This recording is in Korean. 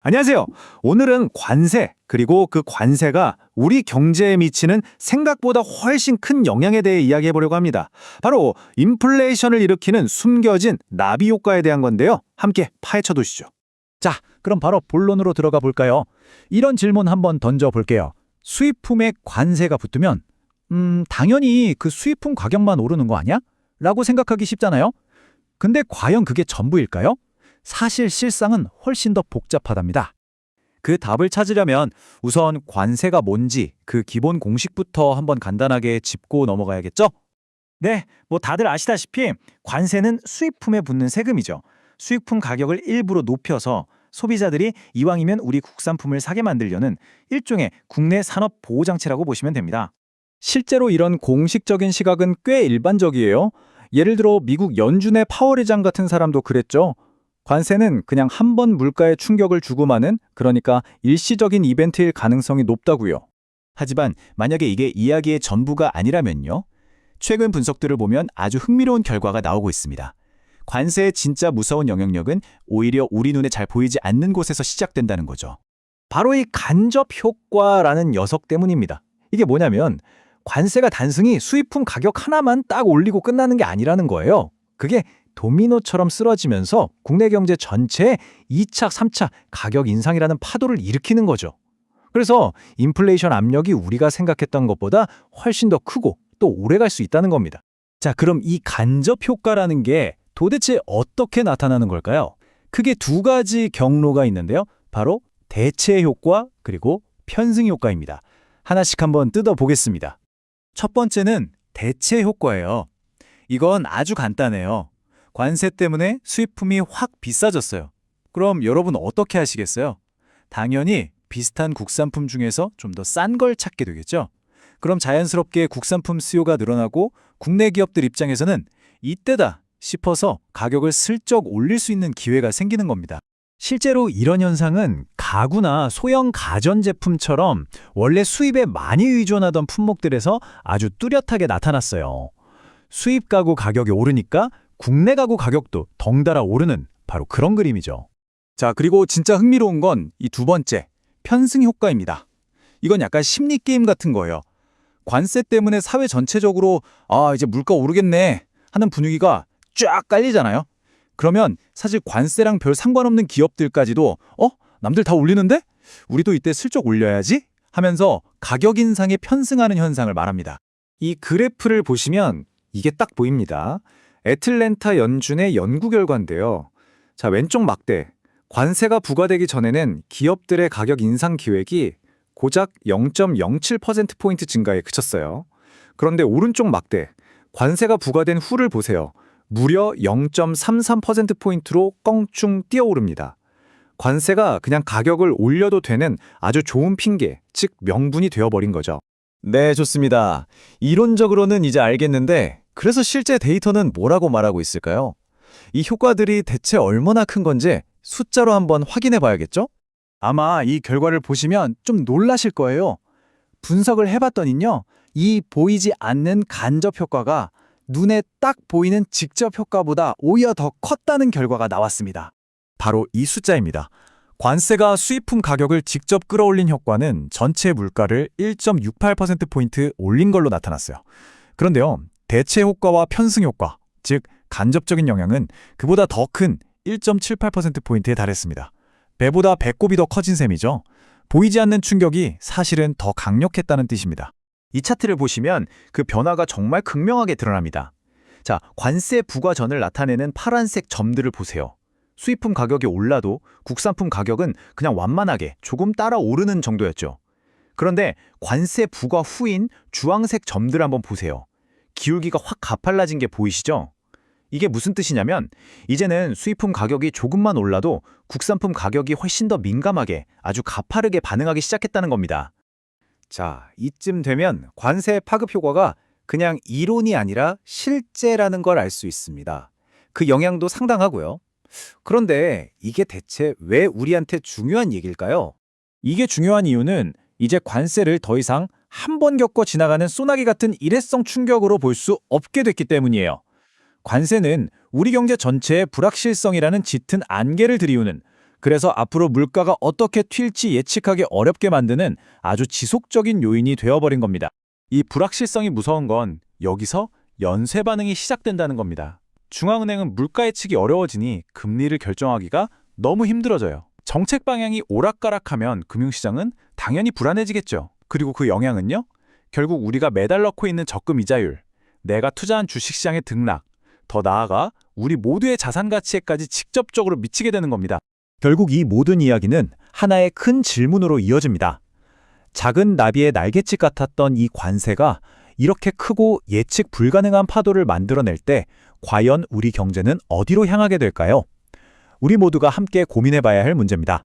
안녕하세요. 오늘은 관세, 그리고 그 관세가 우리 경제에 미치는 생각보다 훨씬 큰 영향에 대해 이야기해 보려고 합니다. 바로 인플레이션을 일으키는 숨겨진 나비 효과에 대한 건데요. 함께 파헤쳐 두시죠. 자, 그럼 바로 본론으로 들어가 볼까요? 이런 질문 한번 던져 볼게요. 수입품에 관세가 붙으면 당연히 그 수입품 가격만 오르는 거 아니야? 라고 생각하기 쉽잖아요. 근데 과연 그게 전부일까요? 사실 실상은 훨씬 더 복잡하답니다. 그 답을 찾으려면 우선 관세가 뭔지 그 기본 공식부터 한번 간단하게 짚고 넘어가야겠죠? 네, 뭐 다들 아시다시피 관세는 수입품에 붙는 세금이죠. 수입품 가격을 일부러 높여서 소비자들이 이왕이면 우리 국산품을 사게 만들려는 일종의 국내 산업 보호 장치라고 보시면 됩니다. 실제로 이런 공식적인 시각은 꽤 일반적이에요. 예를 들어 미국 연준의 파월 의장 같은 사람도 그랬죠. 관세는 그냥 한 번 물가에 충격을 주고 마는, 그러니까 일시적인 이벤트일 가능성이 높다고요. 하지만 만약에 이게 이야기의 전부가 아니라면요. 최근 분석들을 보면 아주 흥미로운 결과가 나오고 있습니다. 관세의 진짜 무서운 영향력은 오히려 우리 눈에 잘 보이지 않는 곳에서 시작된다는 거죠. 바로 이 간접 효과라는 녀석 때문입니다. 이게 뭐냐면 관세가 단순히 수입품 가격 하나만 딱 올리고 끝나는 게 아니라는 거예요. 그게 도미노처럼 쓰러지면서 국내 경제 전체에 2차, 3차 가격 인상이라는 파도를 일으키는 거죠. 그래서 인플레이션 압력이 우리가 생각했던 것보다 훨씬 더 크고 또 오래 갈 수 있다는 겁니다. 자, 그럼 이 간접 효과라는 게 도대체 어떻게 나타나는 걸까요? 크게 두 가지 경로가 있는데요. 바로 대체 효과 그리고 편승 효과입니다. 하나씩 한번 뜯어보겠습니다. 첫 번째는 대체 효과예요. 이건 아주 간단해요. 관세 때문에 수입품이 확 비싸졌어요. 그럼 여러분 어떻게 하시겠어요? 당연히 비슷한 국산품 중에서 좀 더 싼 걸 찾게 되겠죠? 그럼 자연스럽게 국산품 수요가 늘어나고 국내 기업들 입장에서는 이때다 싶어서 가격을 슬쩍 올릴 수 있는 기회가 생기는 겁니다. 실제로 이런 현상은 가구나 소형 가전제품처럼 원래 수입에 많이 의존하던 품목들에서 아주 뚜렷하게 나타났어요. 수입 가구 가격이 오르니까 국내 가구 가격도 덩달아 오르는 바로 그런 그림이죠. 자, 그리고 진짜 흥미로운 건 이 두 번째, 편승 효과입니다. 이건 약간 심리 게임 같은 거예요. 관세 때문에 사회 전체적으로 이제 물가 오르겠네 하는 분위기가 쫙 깔리잖아요. 그러면 사실 관세랑 별 상관없는 기업들까지도 남들 다 올리는데? 우리도 이때 슬쩍 올려야지? 하면서 가격 인상에 편승하는 현상을 말합니다. 이 그래프를 보시면 이게 딱 보입니다. 애틀랜타 연준의 연구 결과인데요. 자, 왼쪽 막대. 관세가 부과되기 전에는 기업들의 가격 인상 기획이 고작 0.07%포인트 증가에 그쳤어요. 그런데 오른쪽 막대. 관세가 부과된 후를 보세요. 무려 0.33%포인트로 껑충 뛰어오릅니다. 관세가 그냥 가격을 올려도 되는 아주 좋은 핑계, 즉 명분이 되어버린 거죠. 네, 좋습니다. 이론적으로는 이제 알겠는데 그래서 실제 데이터는 뭐라고 말하고 있을까요? 이 효과들이 대체 얼마나 큰 건지 숫자로 한번 확인해 봐야겠죠? 아마 이 결과를 보시면 좀 놀라실 거예요. 분석을 해봤더니요. 이 보이지 않는 간접 효과가 눈에 딱 보이는 직접 효과보다 오히려 더 컸다는 결과가 나왔습니다. 바로 이 숫자입니다. 관세가 수입품 가격을 직접 끌어올린 효과는 전체 물가를 1.68%포인트 올린 걸로 나타났어요. 그런데요, 대체 효과와 편승 효과, 즉 간접적인 영향은 그보다 더 큰 1.78%포인트에 달했습니다. 배보다 배꼽이 더 커진 셈이죠. 보이지 않는 충격이 사실은 더 강력했다는 뜻입니다. 이 차트를 보시면 그 변화가 정말 극명하게 드러납니다. 자, 관세 부과 전을 나타내는 파란색 점들을 보세요. 수입품 가격이 올라도 국산품 가격은 그냥 완만하게 조금 따라 오르는 정도였죠. 그런데 관세 부과 후인 주황색 점들 한번 보세요. 기울기가 확 가팔라진 게 보이시죠? 이게 무슨 뜻이냐면 이제는 수입품 가격이 조금만 올라도 국산품 가격이 훨씬 더 민감하게 아주 가파르게 반응하기 시작했다는 겁니다. 자, 이쯤 되면 관세 파급 효과가 그냥 이론이 아니라 실제라는 걸 알 수 있습니다. 그 영향도 상당하고요. 그런데 이게 대체 왜 우리한테 중요한 얘기일까요? 이게 중요한 이유는 이제 관세를 더 이상 한 번 겪고 지나가는 소나기 같은 일회성 충격으로 볼 수 없게 됐기 때문이에요. 관세는 우리 경제 전체의 불확실성이라는 짙은 안개를 들이우는 그래서 앞으로 물가가 어떻게 튈지 예측하기 어렵게 만드는 아주 지속적인 요인이 되어버린 겁니다. 이 불확실성이 무서운 건 여기서 연쇄 반응이 시작된다는 겁니다. 중앙은행은 물가 예측이 어려워지니 금리를 결정하기가 너무 힘들어져요. 정책 방향이 오락가락하면 금융시장은 당연히 불안해지겠죠. 그리고 그 영향은요? 결국 우리가 매달 넣고 있는 적금 이자율, 내가 투자한 주식시장의 등락, 더 나아가 우리 모두의 자산 가치에까지 직접적으로 미치게 되는 겁니다. 결국 이 모든 이야기는 하나의 큰 질문으로 이어집니다. 작은 나비의 날갯짓 같았던 이 관세가 이렇게 크고 예측 불가능한 파도를 만들어낼 때 과연 우리 경제는 어디로 향하게 될까요? 우리 모두가 함께 고민해봐야 할 문제입니다.